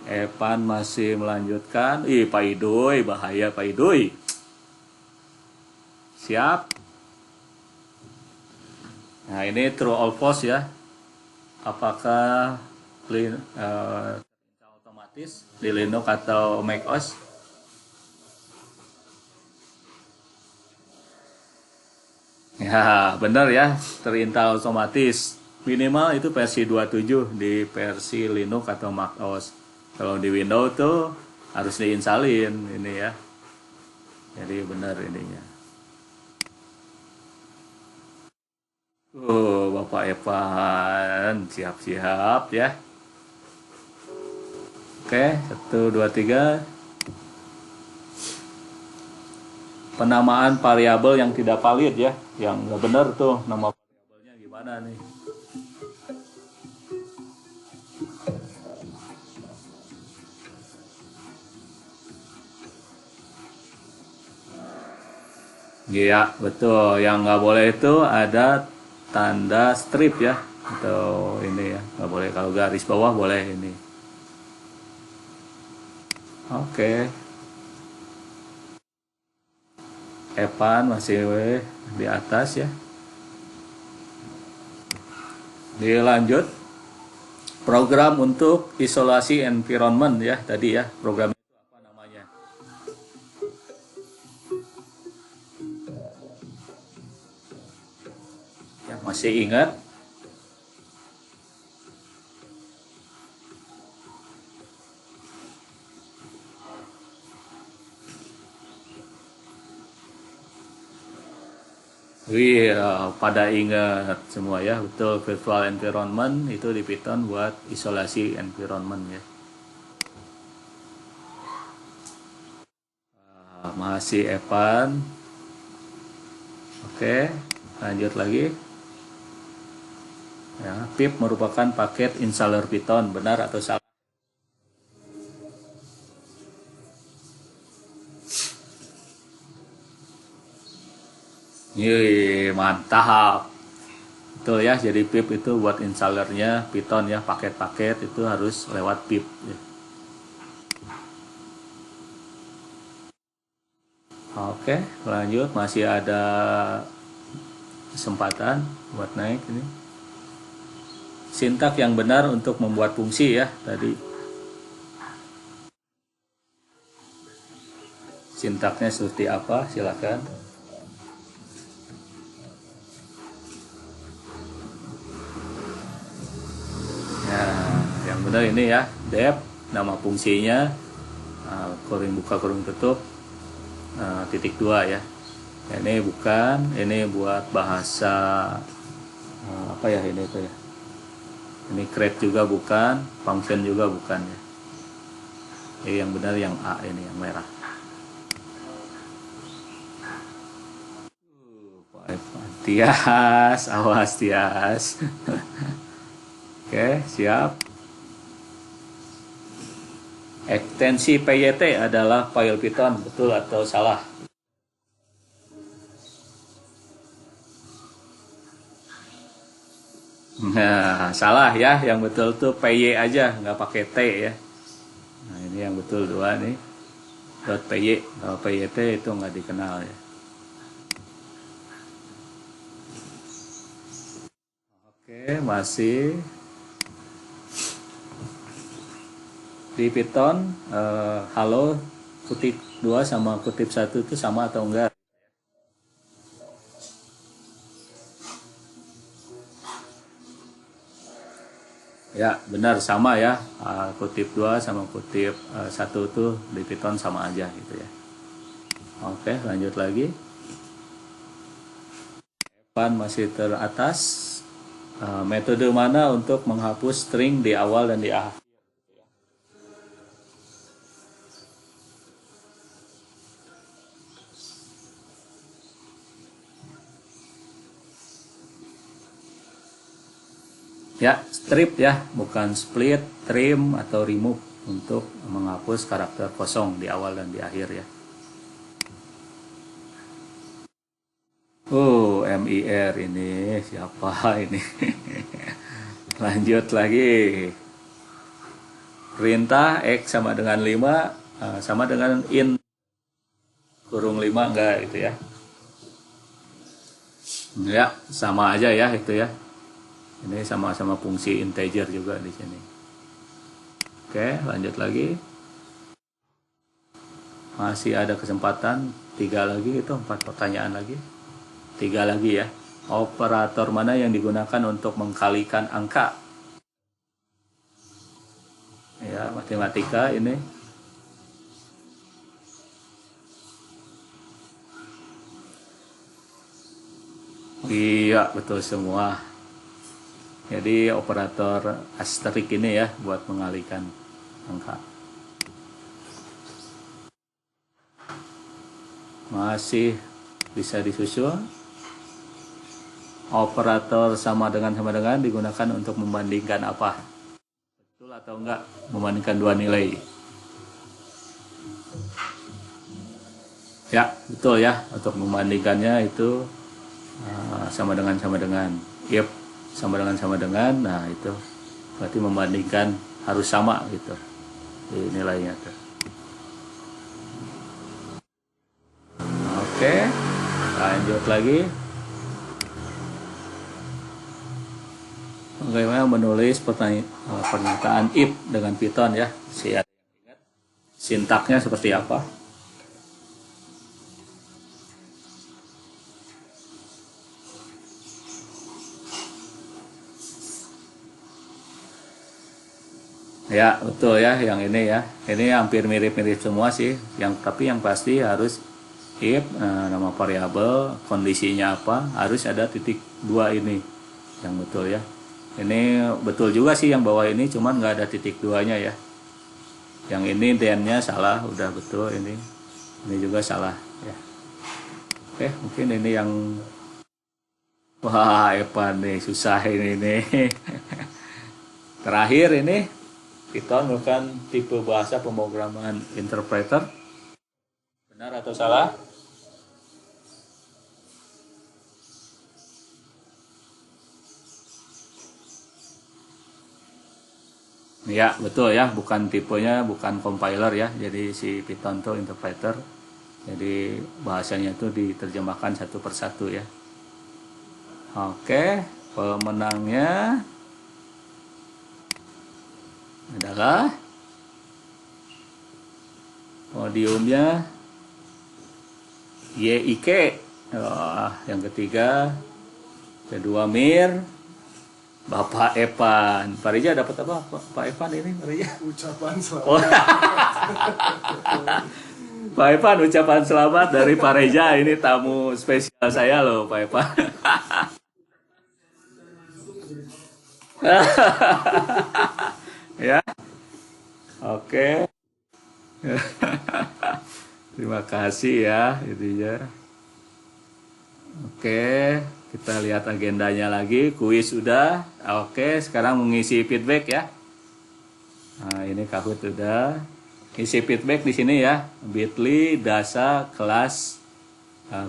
Evan masih melanjutkan. Ih, Pak Idoy, bahaya Pak Idoy. Siap. Nah ini true or false ya. Apakah otomatis di Linux atau macOS? Ya, benar ya, terinstall otomatis. Minimal itu versi 27 di versi Linux atau macOS. Kalau di Windows tuh harus diinsalin ini ya. Jadi benar ininya. Bapak Evan, siap-siap ya. Oke, 1, 2, 3. Penamaan variabel yang tidak valid ya, yang nggak benar tuh nama variabelnya gimana nih? Iya betul, yang nggak boleh itu ada tanda strip ya, atau ini ya nggak boleh. Kalau garis bawah boleh ini. Oke. Evan masih di atas ya. Dilanjut. Program untuk isolasi environment ya tadi ya. Program itu apa namanya? Ya, masih ingat? Wih, pada ingat semua ya, betul. Virtual environment itu di Python buat isolasi environment ya. Masih Evan. Oke, lanjut lagi. Ya, pip merupakan paket installer Python, benar atau salah? Yeay, mantap. Betul ya, jadi pip itu buat installernya Python ya, paket-paket itu harus lewat pip ya. Oke, lanjut, masih ada kesempatan buat naik ini. Sintak yang benar untuk membuat fungsi ya tadi. Sintaknya seperti apa? Silakan. Ya, yang benar ini ya, def, nama fungsinya, kurung buka kurung tutup, titik 2 ya. Ini bukan, ini buat bahasa apa ya ini tuh ya. Ini create juga bukan, function juga bukan ya. Ini yang benar yang A ini yang merah. Tias, awas Tias. Oke, siap. Ekstensi PYT adalah file Python, betul atau salah? Nah, salah ya. Yang betul tuh PY aja, nggak pakai T ya. Nah, ini yang betul 2 nih. .py, kalau PYT itu nggak dikenal ya. Oke, masih di Python, halo kutip 2 sama kutip 1 itu sama atau enggak? Ya, benar sama ya. Kutip 2 sama kutip 1 tuh di Python sama aja gitu ya. Oke, lanjut lagi. Evan masih teratas. Metode mana untuk menghapus string di awal dan di akhir? Ya, strip ya, bukan split, trim, atau remove untuk menghapus karakter kosong di awal dan di akhir ya. MIR ini siapa ini? Lanjut lagi. Perintah X sama dengan 5 sama dengan in kurung 5 enggak gitu ya. Ya, sama aja ya itu ya. Ini sama-sama fungsi integer juga di sini. Oke, lanjut lagi. Masih ada kesempatan 3 lagi, itu 4 pertanyaan lagi. 3 lagi ya. Operator mana yang digunakan untuk mengkalikan angka? Ya, matematika ini. Iya, betul semua. Jadi operator asterik ini ya buat mengalihkan angka. Masih bisa disusul. Operator sama dengan digunakan untuk membandingkan apa? Betul atau enggak? Membandingkan dua nilai. Ya, betul ya. Untuk membandingkannya itu sama dengan. Yep, sama dengan. Nah, itu berarti membandingkan harus sama gitu di nilainya tuh. Oke, lanjut lagi. Bagaimana menulis pernyataan if dengan Python ya? Sintaknya seperti apa? Ya, betul ya, yang ini ya. Ini hampir mirip-mirip semua sih. Tapi yang pasti harus if nama variabel, kondisinya apa, harus ada titik 2 ini. Yang betul ya. Ini betul juga sih yang bawah ini, cuman nggak ada titik 2-nya ya. Yang ini then-nya salah, udah betul ini. Ini juga salah ya. Oke, mungkin ini yang wah, Evan nih, susah ini nih. Terakhir ini Python merupakan tipe bahasa pemrograman interpreter. Benar atau salah? Ya, betul ya, bukan tipenya, bukan compiler ya. Jadi si Python itu interpreter. Jadi bahasanya itu diterjemahkan satu persatu ya. Oke, pemenangnya adalah podiumnya YIK. Yang ketiga, kedua Mir, Bapak Evan. Pak Rija dapat apa? Pak Evan ini, Pak Rija? Ucapan selamat. Oh. Pak Evan, ucapan selamat dari Pak Rija. Ini tamu spesial saya loh, Pak Evan. Ya, oke. Terima kasih ya, intinya. Oke, kita lihat agendanya lagi. Kuis sudah. Oke, sekarang mengisi feedback ya. Nah, ini Kahoot sudah. Isi feedback di sini ya. Bit.ly dasa kelas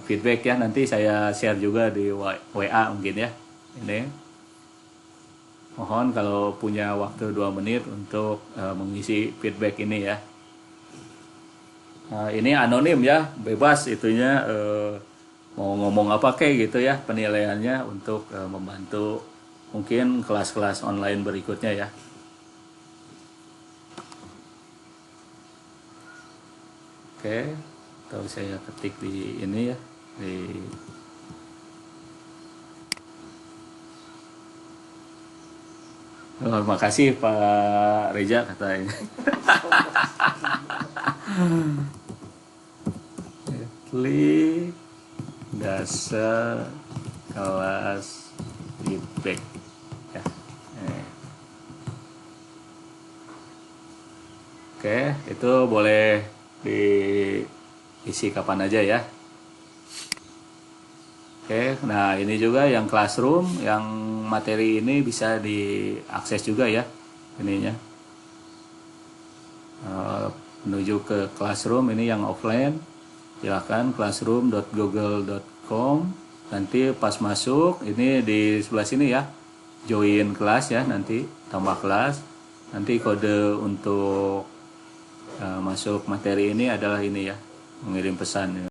feedback ya. Nanti saya share juga di WA mungkin ya. Ini. Mohon kalau punya waktu 2 menit untuk mengisi feedback ini ya. Ini anonim ya, bebas itunya mau ngomong apa kayak gitu ya penilaiannya untuk membantu mungkin kelas-kelas online berikutnya ya. Oke, atau saya ketik di ini ya, di terima kasih Pak Reza katanya. Bit.ly dasa kelas feedback ya. Oke, itu boleh diisi kapan aja ya. Oke, nah ini juga yang classroom, yang materi ini bisa diakses juga ya ininya. menuju ke Classroom. Ini yang offline, silahkan classroom.google.com. Nanti pas masuk ini di sebelah sini ya, join kelas ya, nanti tambah kelas. Nanti kode untuk masuk materi ini adalah ini ya, mengirim pesan.